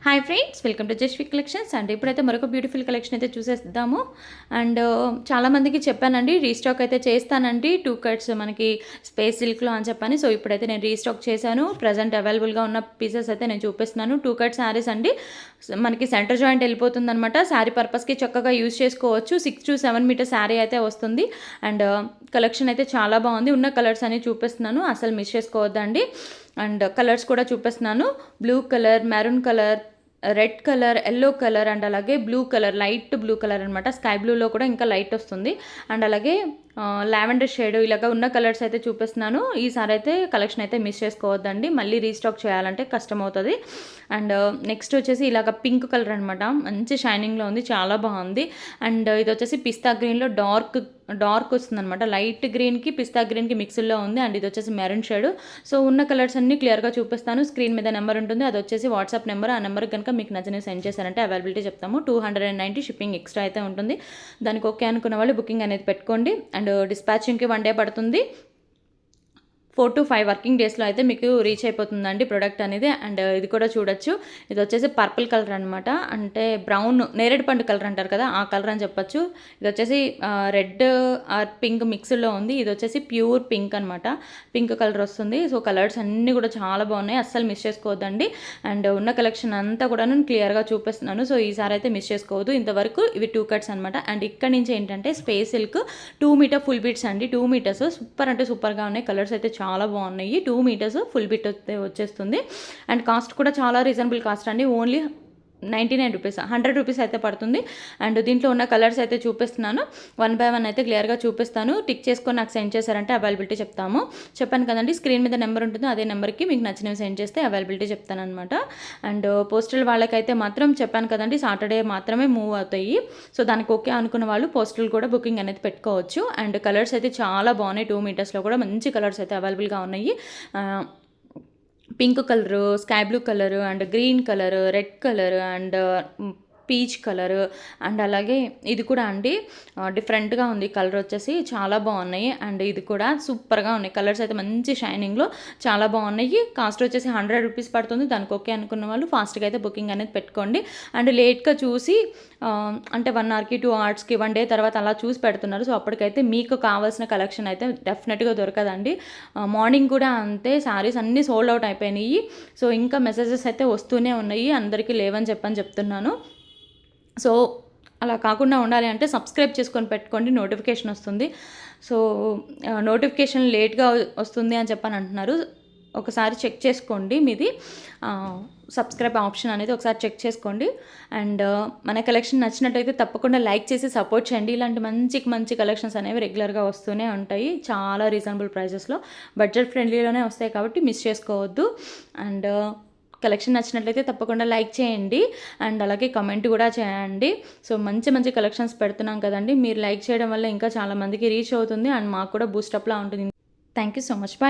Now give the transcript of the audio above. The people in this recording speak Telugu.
Hi friends, welcome to Jasvi collections. And ఇప్పుడైతే మరొక బ్యూటిఫుల్ కలెక్షన్ అయితే చూసేద్దాము. అండ్ చాలామందికి చెప్పానండి, రీస్టాక్ అయితే చేస్తానండి 2 కట్స్ మనకి స్పేస్ సిల్క్లో అని చెప్పని. సో ఇప్పుడైతే నేను రీస్టాక్ చేశాను. ప్రజెంట్ అవైలబుల్గా ఉన్న పీసెస్ అయితే నేను చూపిస్తున్నాను. 2 కట్ శారీస్ అండి. మనకి సెంటర్ జాయింట్ వెళ్ళిపోతుంది అనమాట. శారీ పర్పస్కి చక్కగా యూజ్ చేసుకోవచ్చు. 6 to 7 మీటర్ శారీ అయితే వస్తుంది. అండ్ కలెక్షన్ అయితే చాలా బాగుంది. ఉన్న కలర్స్ అన్ని చూపిస్తున్నాను, అసలు మిస్ చేసుకోవద్దండి. అండ్ కలర్స్ కూడా చూపిస్తున్నాను. Blue colour, maroon colour, red colour, yellow colour and అలాగే blue colour, light blue colour అనమాట. స్కై బ్లూలో కూడా ఇంకా లైట్ వస్తుంది. అండ్ అలాగే లావెండర్ షేడ్ ఇలాగ ఉన్న కలర్స్ అయితే చూపిస్తున్నాను. ఈసారి అయితే కలెక్షన్ అయితే మిస్ చేసుకోవద్దండి, మళ్ళీ రీస్టాక్ చేయాలంటే కష్టం అవుతుంది. అండ్ నెక్స్ట్ వచ్చేసి ఇలాగ పింక్ కలర్ అనమాట. మంచి షైనింగ్లో ఉంది, చాలా బాగుంది. అండ్ ఇది వచ్చేసి పిస్తా గ్రీన్లో డార్క్ వస్తుంది అనమాట. లైట్ గ్రీన్కి పిస్తా గ్రీన్కి మిక్స్లో ఉంది. అండ్ ఇది వచ్చేసి మెరూన్ షేడ్. సో ఉన్న కలర్స్ అన్ని క్లియర్గా చూపిస్తాను. స్క్రీన్ మీద నెంబర్ ఉంటుంది, అది వచ్చేసి వాట్సాప్ నెంబర్. ఆ నెంబర్కి కనుక మీకు నచ్చినవి సెండ్ చేశారంటే అవైలబిలిటీ చెప్తాము. 290 షిప్పింగ్ ఎక్స్ట్రా అయితే ఉంటుంది. దానికి ఓకే అనుకున్న వాళ్ళు బుకింగ్ అనేది పెట్టుకోండి. అండ్ డిస్పాచింగ్కి 1 డే పడుతుంది. 4 to 5 వర్కింగ్ డేస్లో అయితే మీకు రీచ్ అయిపోతుందండి ప్రోడక్ట్ అనేది. అండ్ ఇది కూడా చూడొచ్చు, ఇది వచ్చేసి పర్పుల్ కలర్ అనమాట. అంటే బ్రౌన్ నేరేడు పండు కలర్ అంటారు కదా, ఆ కలర్ అని చెప్పొచ్చు. ఇది వచ్చేసి రెడ్ ఆర్ పింక్ మిక్స్లో ఉంది. ఇది వచ్చేసి ప్యూర్ పింక్ అనమాట, పింక్ కలర్ వస్తుంది. సో కలర్స్ అన్నీ కూడా చాలా బాగున్నాయి, అస్సలు మిస్ చేసుకోవద్దండి. అండ్ ఉన్న కలెక్షన్ అంతా కూడా నేను క్లియర్గా చూపిస్తున్నాను. సో ఈసారి అయితే మిస్ చేసుకోవద్దు. ఇంతవరకు ఇవి 2 కట్స్ అనమాట. అండ్ ఇక్కడ నుంచి ఏంటంటే స్పేస్ సిల్క్ 2 మీటర్ ఫుల్ బీట్స్ అండి. 2 మీటర్స్ సూపర్ అంటే సూపర్గా ఉన్నాయి. కలర్స్ అయితే చాలా బాగున్నాయి. 2 మీటర్స్ ఫుల్ బిట్ వచ్చేస్తుంది. అండ్ కాస్ట్ కూడా చాలా రీజనబుల్ కాస్ట్ అండి. ఓన్లీ 99 రూపీస్, 100 రూపీస్ అయితే పడుతుంది. అండ్ దీంట్లో ఉన్న కలర్స్ అయితే చూపిస్తున్నాను. 1 by 1 అయితే క్లియర్గా చూపిస్తాను. టిక్ చేసుకొని నాకు సెండ్ చేశారంటే అవైలబిలిటీ చెప్తాము. చెప్పాను కదండి, స్క్రీన్ మీద నెంబర్ ఉంటుంది, అదే నెంబర్కి మీకు నచ్చినవి సెండ్ చేస్తే అవైలబిలిటీ చెప్తాను అనమాట. అండ్ పోస్టల్ వాళ్ళకైతే మాత్రం చెప్పాను కదండి, సాటర్డే మాత్రమే మూవ్ అవుతాయి. సో దానికి ఓకే అనుకున్న వాళ్ళు పోస్టల్ కూడా బుకింగ్ అనేది పెట్టుకోవచ్చు. అండ్ కలర్స్ అయితే చాలా బాగున్నాయి. 2 మీటర్స్లో కూడా మంచి కలర్స్ అయితే అవైలబుల్గా ఉన్నాయి. Pink colour, sky blue colour and green colour, red colour and peach colour. And అలాగే ఇది కూడా అండి డిఫరెంట్గా ఉంది. కలర్ వచ్చేసి చాలా బాగున్నాయి. అండ్ ఇది కూడా సూపర్గా ఉన్నాయి. కలర్స్ అయితే మంచి షైనింగ్లో చాలా బాగున్నాయి. కాస్ట్ వచ్చేసి 100 రూపీస్ పడుతుంది. దానికి ఓకే అనుకున్న వాళ్ళు ఫాస్ట్గా అయితే బుకింగ్ అనేది పెట్టుకోండి. అండ్ లేట్గా చూసి అంటే 1 hourకి 2 hours 1 day తర్వాత అలా చూసి పెడుతున్నారు. సో అప్పటికైతే మీకు కావాల్సిన కలెక్షన్ అయితే డెఫినెట్గా దొరకదండి. మార్నింగ్ కూడా అంతే, శారీస్ అన్నీ సోల్డ్ అవుట్ అయిపోయినాయి. సో ఇంకా మెసేజెస్ అయితే వస్తూనే ఉన్నాయి, అందరికీ లేవని చెప్తున్నాను. సో అలా కాకుండా ఉండాలి అంటే సబ్స్క్రైబ్ చేసుకొని పెట్టుకోండి, నోటిఫికేషన్ వస్తుంది. సో నోటిఫికేషన్ లేట్గా వస్తుంది అని అంటున్నారు. ఒకసారి చెక్ చేసుకోండి, మీది సబ్స్క్రైబ్ ఆప్షన్ అనేది ఒకసారి చెక్ చేసుకోండి. అండ్ మన కలెక్షన్ నచ్చినట్టయితే తప్పకుండా లైక్ చేసి సపోర్ట్ చేయండి. ఇలాంటి మంచి కలెక్షన్స్ అనేవి రెగ్యులర్గా వస్తూనే ఉంటాయి, చాలా రీజనబుల్ ప్రైజెస్లో, బడ్జెట్ ఫ్రెండ్లీలోనే వస్తాయి కాబట్టి మిస్ చేసుకోవద్దు. అండ్ కలెక్షన్ నచ్చినట్లయితే తప్పకుండా లైక్ చేయండి. అండ్ అలాగే కమెంట్ కూడా చేయండి. సో మంచి కలెక్షన్స్ పెడుతున్నాం కదండి, మీరు లైక్ చేయడం వల్ల ఇంకా చాలామందికి రీచ్ అవుతుంది. అండ్ మాకు కూడా బూస్టప్లా ఉంటుంది. Thank you so much. Bye.